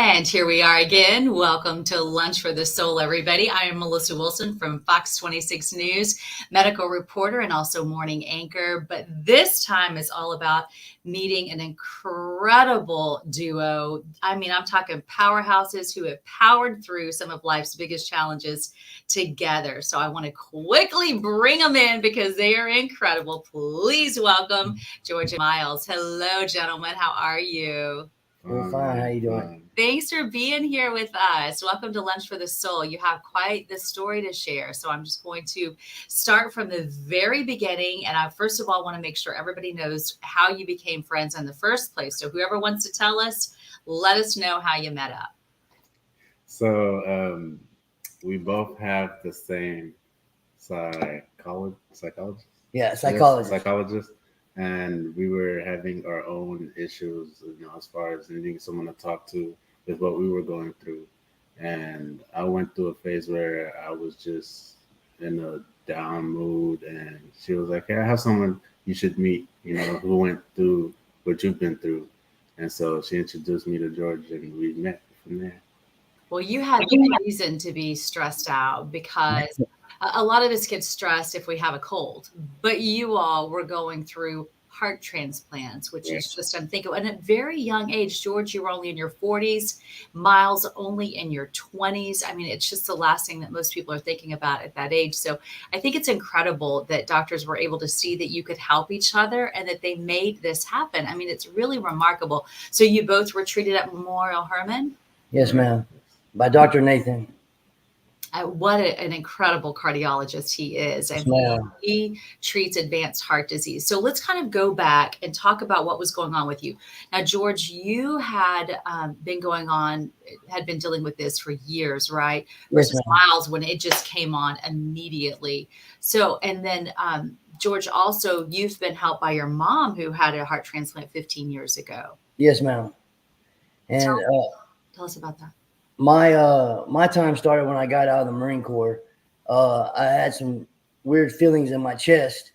And here we are again. Welcome to Lunch for the Soul, everybody. I am Melissa Wilson from Fox 26 News, medical reporter and also morning anchor. But this time is all about meeting an incredible duo. I mean, I'm talking powerhouses who have powered through some of life's biggest challenges together. So I want to quickly bring them in because they are incredible. Please welcome George and Miles. Hello, gentlemen. How are you? We're fine. How you doing? Thanks for being here with us. Welcome to Lunch for the Soul. You have quite the story to share. So I'm just going to start from the very beginning. And I first of all want to make sure everybody knows how you became friends in the first place. So whoever wants to tell us, let us know how you met up. So we both have the same psychologist. Yeah, Yes, psychologist. psychologist. And we were having our own issues, as far as needing someone to talk to with what we were going through. And I went through a phase where I was just in a down mood, and she was like, "Hey, I have someone you should meet, who went through what you've been through." And so she introduced me to George, and we met from there. Well, you had no reason to be stressed out because a lot of us get stressed if we have a cold, but you all were going through heart transplants, which Right. is just unthinkable. And at a very young age, George, you were only in your 40s, Miles only in your 20s. I mean, it's just the last thing that most people are thinking about at that age. So I think it's incredible that doctors were able to see that you could help each other and that they made this happen. I mean, it's really remarkable. So you both were treated at Memorial Hermann? Yes, ma'am. By Dr. Nathan. What an incredible cardiologist he is. Yes, And ma'am. he treats advanced heart disease. So let's kind of go back and talk about what was going on with you. Now, George, you had had been dealing with this for years, right? Yes, Versus ma'am. Miles when it just came on immediately. So, and then George, also, you've been helped by your mom who had a heart transplant 15 years ago. Yes, ma'am. Tell, And tell us about that. my time started when I got out of the Marine Corps. I had some weird feelings in my chest,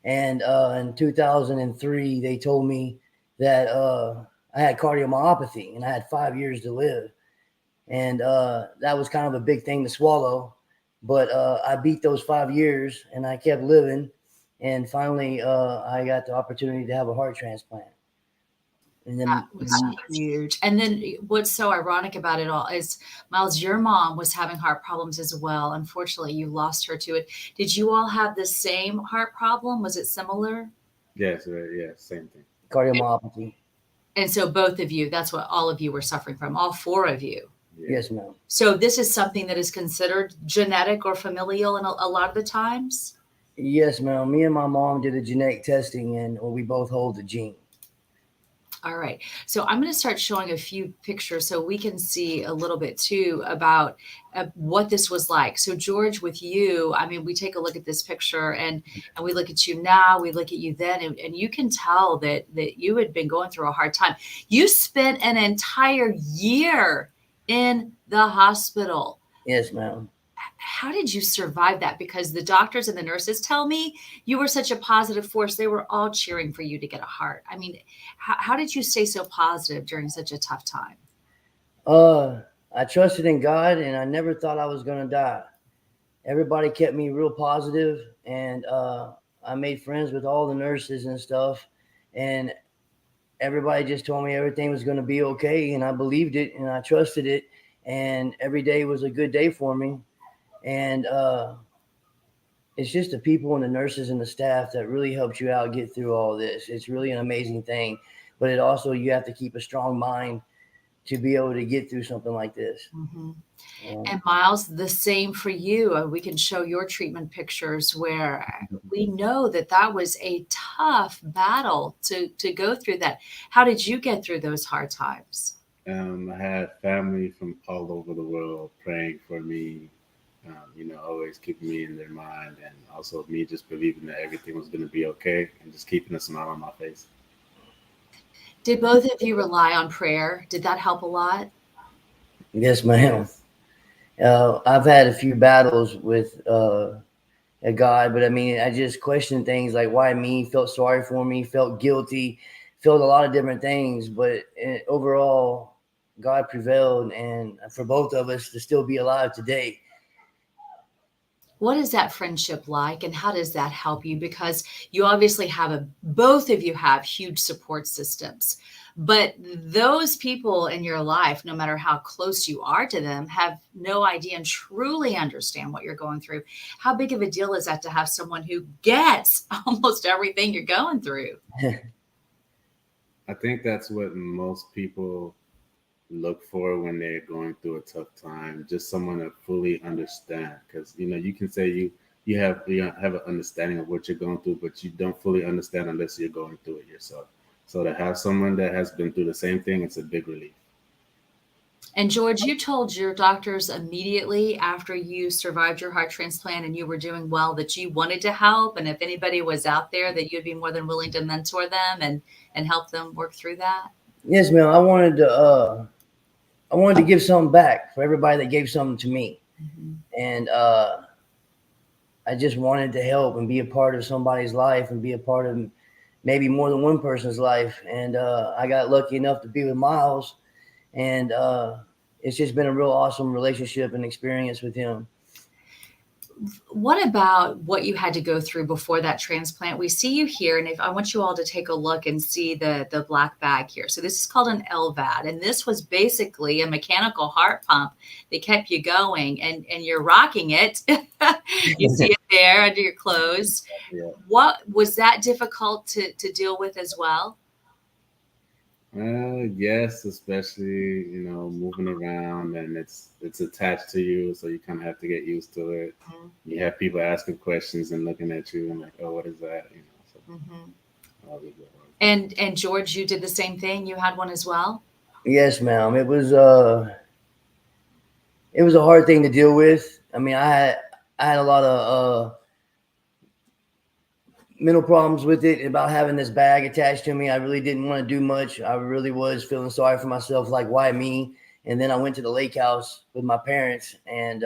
and in 2003 they told me that I had cardiomyopathy and I had 5 years to live, and that was kind of a big thing to swallow. But I beat those 5 years and I kept living, and finally I got the opportunity to have a heart transplant. And That then was huge. And then what's so ironic about it all is, Miles, your mom was having heart problems as well. Unfortunately, you lost her to it. Did you all have the same heart problem? Was it similar? Yes, yeah, same thing. cardiomyopathy. And so both of you, that's what all of you were suffering from, all four of you. Yeah. Yes, ma'am. So this is something that is considered genetic or familial in a lot of the times? Yes, ma'am. Me and my mom did a genetic testing, and we both hold the gene. All right. So I'm going to start showing a few pictures so we can see a little bit too about what this was like. So George, with you, I mean, we take a look at this picture and we look at you now, we look at you then, and you can tell that you had been going through a hard time. You spent an entire year in the hospital. Yes, ma'am. How did you survive that? Because the doctors and the nurses tell me you were such a positive force. They were all cheering for you to get a heart. I mean, how did you stay so positive during such a tough time? I trusted in God, and I never thought I was gonna die. Everybody kept me real positive, and I made friends with all the nurses and stuff, and everybody just told me everything was gonna be okay, and I believed it, and I trusted it, and every day was a good day for me, and it's just the people and the nurses and the staff that really helped you out get through all this. It's really an amazing thing, but it also you have to keep a strong mind to be able to get through something like this. Mhm. Um, And Miles, the same for you. We can show your treatment pictures where we know that that was a tough battle to go through that. How did you get through those hard times? I had family from all over the world praying for me, always keeping me in their mind, and also me just believing that everything was going to be okay and just keeping a smile on my face. Did both of you rely on prayer? Did that help a lot? yes, ma'am. Yes. I've had a few battles with a God, but I mean, I just questioned things like why me, felt sorry for me, felt guilty, felt a lot of different things. But overall, God prevailed, and for both of us to still be alive today. What is that friendship like, and how does that help you? Because you obviously have both of you have huge support systems, but those people in your life, no matter how close you are to them, have no idea and truly understand what you're going through. How big of a deal is that to have someone who gets almost everything you're going through? I think that's what most people look for when they're going through a tough time. Just someone to fully understand, because you can say you have an understanding of what you're going through, but you don't fully understand unless you're going through it yourself. So to have someone that has been through the same thing, it's a big relief. And George, you told your doctors immediately after you survived your heart transplant and you were doing well that you wanted to help. And if anybody was out there, that you'd be more than willing to mentor them and help them work through that. Yes, ma'am. I wanted to give something back for everybody that gave something to me, Mhm. and I just wanted to help and be a part of somebody's life and be a part of maybe more than one person's life. And I got lucky enough to be with Miles, and it's just been a real awesome relationship and experience with him. What about what you had to go through before that transplant? We see you here, and if I want you all to take a look and see the black bag here. So this is called an LVAD, and this was basically a mechanical heart pump that kept you going, and you're rocking it. You see it there under your clothes. Yeah. What was that difficult to deal with as well? Yes, especially moving around, and it's attached to you, so you kind of have to get used to it. You have people asking questions and looking at you and like, oh, what is that? So Mm-hmm. all these little And George, you did the same thing. You had one as well. Yes, ma'am. It was a hard thing to deal with. I mean, I had a lot of mental problems with it about having this bag attached to me. I really didn't want to do much. I really was feeling sorry for myself, like why me? And then I went to the lake house with my parents, and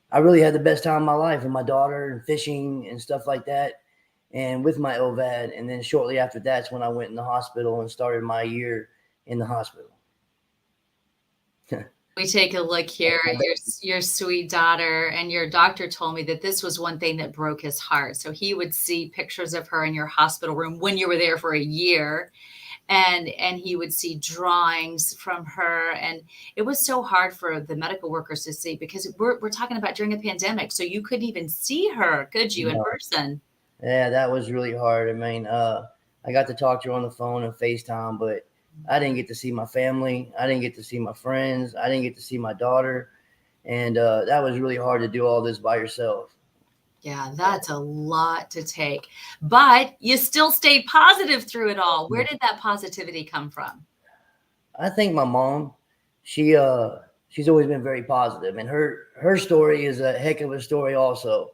I really had the best time of my life with my daughter and fishing and stuff like that, and with my OVAD. And then shortly after that's when I went in the hospital and started my year in the hospital. We take a look here at your sweet daughter, and your doctor told me that this was one thing that broke his heart. So he would see pictures of her in your hospital room when you were there for a year, and he would see drawings from her, and it was so hard for the medical workers to see because we're talking about during a pandemic, so you couldn't even see her, could you, in person? Yeah, that was really hard. I mean, I got to talk to her on the phone and FaceTime, but I didn't get to see my family. I didn't get to see my friends. I didn't get to see my daughter. And that was really hard to do all this by yourself. Yeah, that's a lot to take. But you still stayed positive through it all. Where did that positivity come from? I think my mom, she's always been very positive, and her story is a heck of a story also.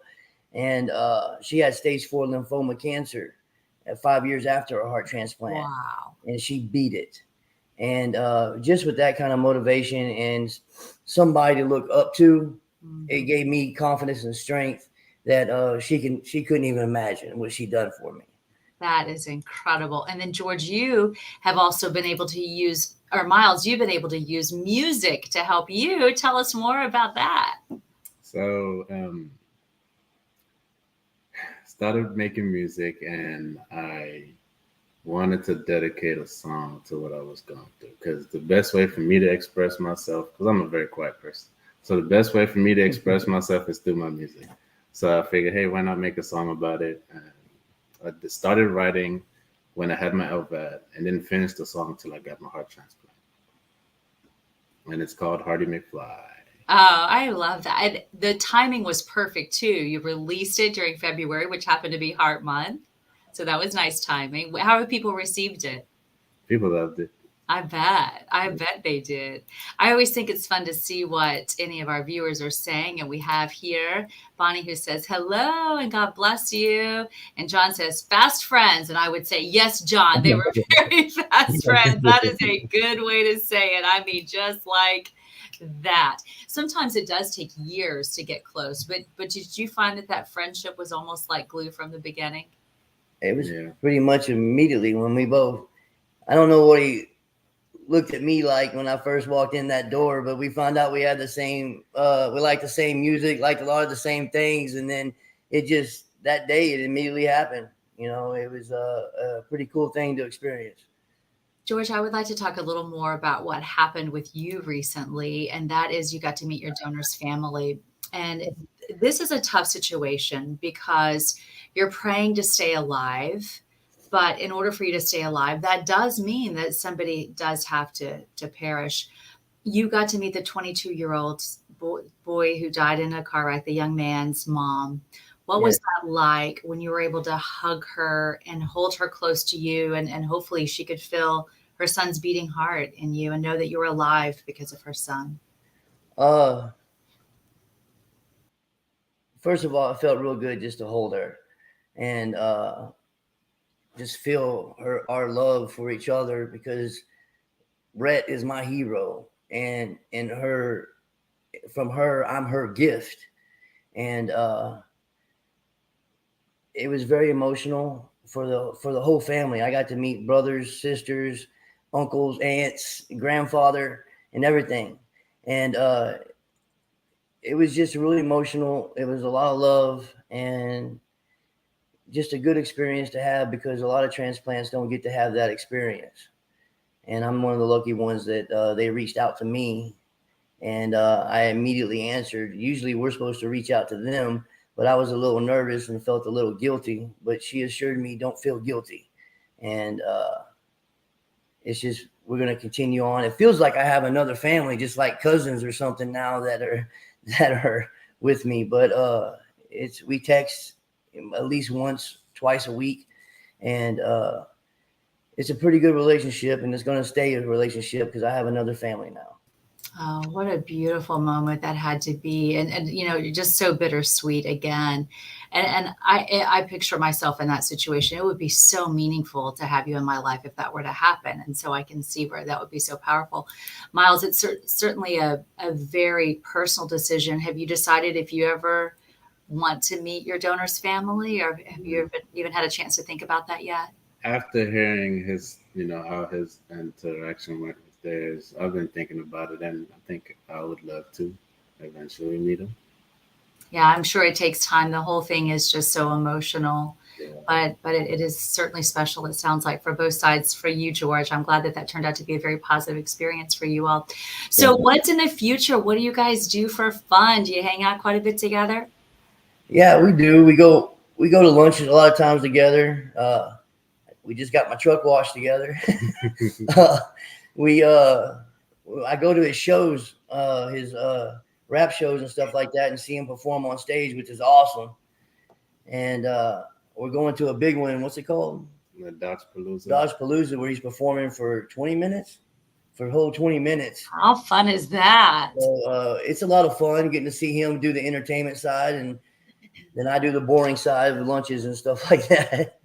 And she had stage 4 lymphoma cancer at 5 years after her heart transplant, Wow. and she beat it. And just with that kind of motivation and somebody to look up to, it Mhm. gave me confidence and strength that she couldn't even imagine what she done for me. That is incredible. And then, George, you have also been able to use, or Miles, you've been able to use music to help you. Tell us more about that. So started making music, and I wanted to dedicate a song to what I was going through, because the best way for me to express myself, because I'm a very quiet person, so the best way for me to express myself is through my music. So I figured, hey, why not make a song about it? And I started writing when I had my LVAD, and didn't finish the song until I got my heart transplant. And it's called Hardy McFly. Oh, I love that. And the timing was perfect too. You released it during February, which happened to be Heart Month. So that was nice timing. How have people received it? People loved it. I bet. I bet they did. I always think it's fun to see what any of our viewers are saying. And we have here Bonnie who says, hello and God bless you. And John says, fast friends. And I would say, yes, John, they were very fast friends. That is a good way to say it. I mean, just like that. Sometimes it does take years to get close, but did you find that friendship was almost like glue from the beginning? It was Yeah. pretty much immediately when we both. I don't know looked at me like when I first walked in that door, but we found out we had the same, we liked the same music, liked a lot of the same things. And then it just, that day, it immediately happened. You know, it was a pretty cool thing to experience. George, I would like to talk a little more about what happened with you recently, and that is you got to meet your donor's family. And this is a tough situation because you're praying to stay alive, but in order for you to stay alive, that does mean that somebody does have to perish. You got to meet the 22-year-old boy who died in a car wreck, the young man's mom. What Yeah. was that like when you were able to hug her and hold her close to you, and hopefully she could feel her son's beating heart in you and know that you were alive because of her son? Uh, First of all, it felt real good just to hold her and just feel our love for each other, because Rhett is my hero, and her, from her, I'm her gift. And it was very emotional for the whole family. I got to meet brothers, sisters, uncles, aunts, grandfather, and everything. And it was just really emotional. It was a lot of love and just a good experience to have, because a lot of transplants don't get to have that experience. And I'm one of the lucky ones that they reached out to me, and I immediately answered. Usually we're supposed to reach out to them, but I was a little nervous and felt a little guilty. But she assured me, "Don't feel guilty," and it's just, we're gonna continue on. It feels like I have another family, just like cousins or something now that are that are with me. But it's, we text at least once, twice a week, and it's a pretty good relationship, and it's gonna stay a relationship because I have another family now. Oh, what a beautiful moment that had to be. And you know, you're just so bittersweet again. And I picture myself in that situation. It would be so meaningful to have you in my life if that were to happen. And so I can see where that would be so powerful. Miles, it's certainly a very personal decision. Have you decided if you ever want to meet your donor's family, or have you even had a chance to think about that yet? After hearing his, how his interaction went with theirs, I've been thinking about it, and I think I would love to eventually meet him. Yeah, I'm sure it takes time. The whole thing is just so emotional, Yeah. but it is certainly special. It sounds like for both sides. For you, George, I'm glad that that turned out to be a very positive experience for you all. So, Thank you. what's in the future? What do you guys do for fun? Do you hang out quite a bit together? Yeah, we do. We go to lunch a lot of times together. We just got my truck washed together. uh, we I go to his shows, his rap shows and stuff like that, and see him perform on stage, which is awesome. And we're going to a big one. What's it called? The Dodge Palooza. Dodge Palooza, where he's performing for 20 minutes, for a whole 20 minutes. How fun is that? So it's a lot of fun getting to see him do the entertainment side, and then I do the boring side of lunches and stuff like that.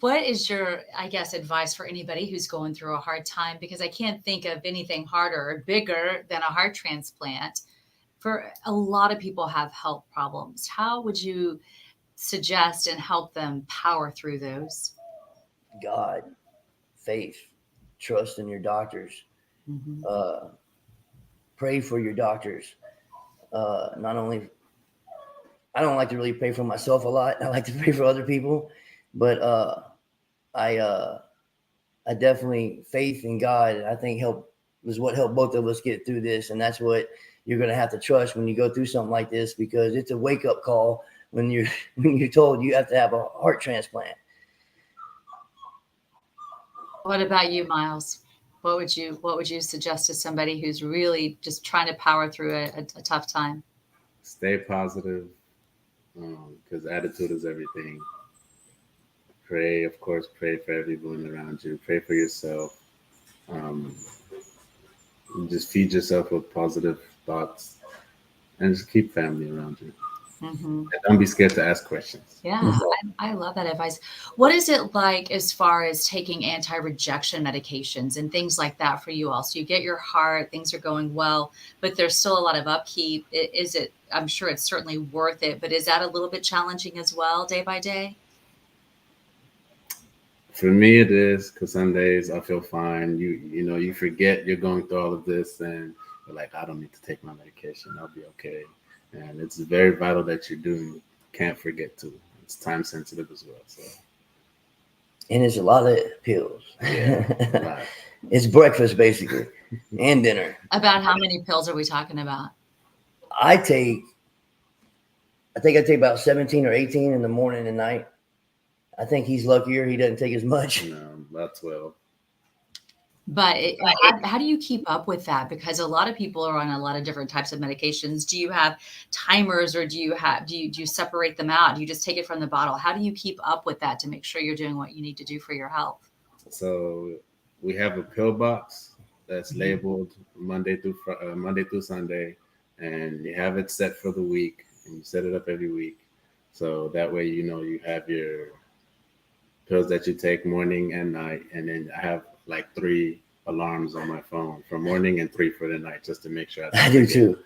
What is your, I guess, advice for anybody who's going through a hard time? Because I can't think of anything harder or bigger than a heart transplant. For a lot of people have health problems. How would you suggest and help them power through those? God, faith, trust in your doctors. Hmm. Uh, Pray for your doctors. Not only, I don't like to really pray for myself a lot. I like to pray for other people, but I I definitely, faith in God, I think, help is what helped both of us get through this, and that's what you're going to have to trust when you go through something like this, because it's a wake up call when you're when you're told you have to have a heart transplant. What about you, Miles? What would you suggest to somebody who's really just trying to power through a tough time? Stay positive, because attitude is everything. Pray, of course, pray for everyone around you. Pray for yourself. Um, and just feed yourself with positive thoughts, and just keep family around you. Hmm. And don't be scared to ask questions. Yeah, I love that advice. What is it like as far as taking anti-rejection medications and things like that for you all? So you get your heart, things are going well, but there's still a lot of upkeep. Is it, I'm sure it's certainly worth it, but is that a little bit challenging as well, day by day? For me, it is because some days I feel fine. You forget you're going through all of this, and you're like, I don't need to take my medication. I'll be okay. And it's very vital that you do. Can't forget to. It's time sensitive as well. So And it's a lot of pills. yeah, a lot. It's breakfast basically and dinner. About how many pills are we talking about? I think I take about 17 or 18 in the morning and night. I think he's luckier. He doesn't take as much. About 12. But how do you keep up with that? Because a lot of people are on a lot of different types of medications. Do you have timers, or do you separate them out? Do you just take it from the bottle? How do you keep up with that to make sure you're doing what you need to do for your health? So we have a pill box that's labeled Monday through Sunday, and you have it set for the week, and you set it up every week. So that way, you have your pills that you take morning and night, and then I have like 3 alarms on my phone for morning and 3 for the night, just to make sure I do too.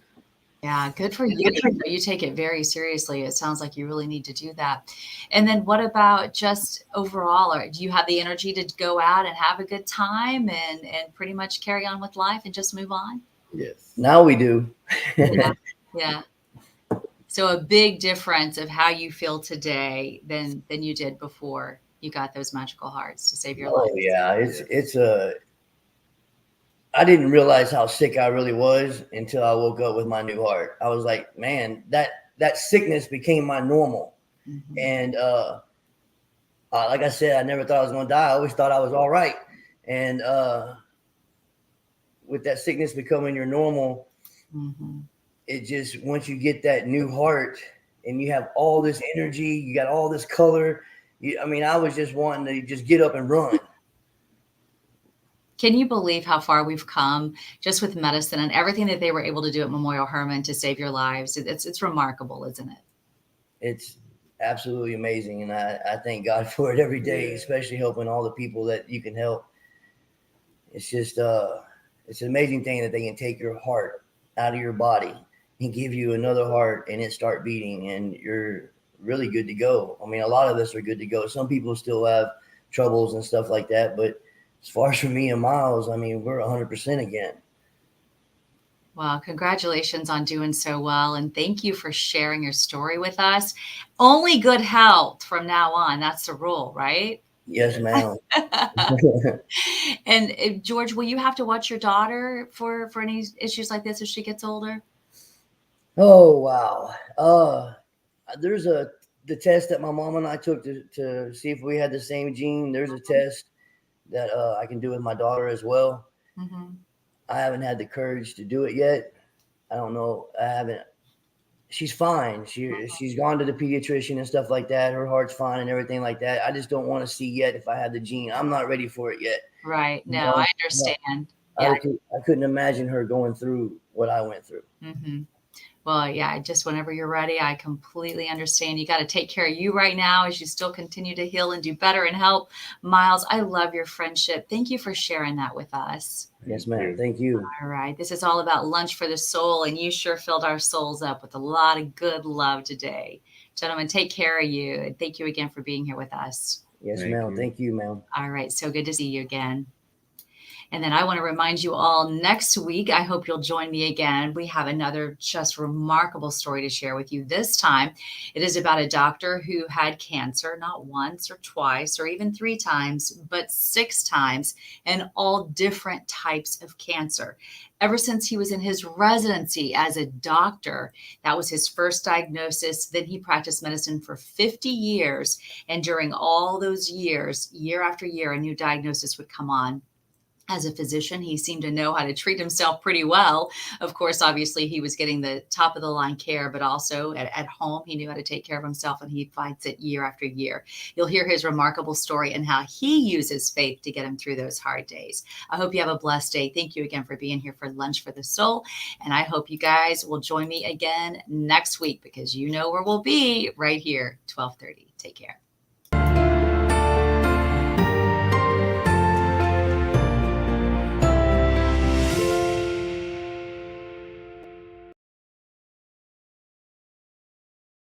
Yeah, good for you. You take it very seriously. It sounds like you really need to do that. And then what about just overall? Or do you have the energy to go out and have a good time and pretty much carry on with life and just move on? Yes. Now we do. Yeah. Yeah. So a big difference of how you feel today than you did before you got those magical hearts to save your life. Oh yeah, it's a. I didn't realize how sick I really was until I woke up with my new heart. I was like, man, that sickness became my normal. Mhm. And like I said, I never thought I was going to die. I always thought I was all right. And with that sickness becoming your normal, Mhm. it just, once you get that new heart and you have all this energy, you got all this color. I was just wanting to just get up and run. Can you believe how far we've come just with medicine and everything that they were able to do at Memorial Hermann to save your lives? It's remarkable, isn't it? It's absolutely amazing. And I thank God for it every day, Yeah. especially helping all the people that you can help. It's just, it's an amazing thing that they can take your heart out of your body and give you another heart and it start beating and you're really good to go. I mean, a lot of us are good to go. Some people still have troubles and stuff like that, but as far as for me and Miles, I mean, we're 100% again. Well, congratulations on doing so well. And thank you for sharing your story with us. Only good health from now on. That's the rule, right? Yes, ma'am. And George, will you have to watch your daughter for any issues like this as she gets older? Oh, wow. There's the test that my mom and I took to see if we had the same gene. There's a test that I can do with my daughter as well. Mm-hmm. I haven't had the courage to do it yet. I don't know. I haven't. She's fine. She's gone to the pediatrician and stuff like that. Her heart's fine and everything like that. I just don't want to see yet if I have the gene. I'm not ready for it yet. Right. You No, I know? understand. Yeah. I couldn't imagine her going through what I went through. Mm-hmm. Well, yeah, just whenever you're ready, I completely understand. You got to take care of you right now as you still continue to heal and do better and help. Miles, I love your friendship. Thank you for sharing that with us. Yes, ma'am. Thank you. All right. This is all about lunch for the soul, and you sure filled our souls up with a lot of good love today. Gentlemen, take care of you. And thank you again for being here with us. Yes, ma'am. Thank you, ma'am. All right. So good to see you again. And then I want to remind you all next week, I hope you'll join me again. We have another just remarkable story to share with you. This time, it is about a doctor who had cancer, not once or twice or even 3 times, but 6 times, and all different types of cancer. Ever since he was in his residency as a doctor, that was his first diagnosis. Then he practiced medicine for 50 years. And during all those years, year after year, a new diagnosis would come on. As a physician, he seemed to know how to treat himself pretty well. Of course, obviously, he was getting the top of the line care, but also at home, he knew how to take care of himself, and he fights it year after year. You'll hear his remarkable story and how he uses faith to get him through those hard days. I hope you have a blessed day. Thank you again for being here for Lunch for the Soul. And I hope you guys will join me again next week, because you know where we'll be right here, 12:30. Take care.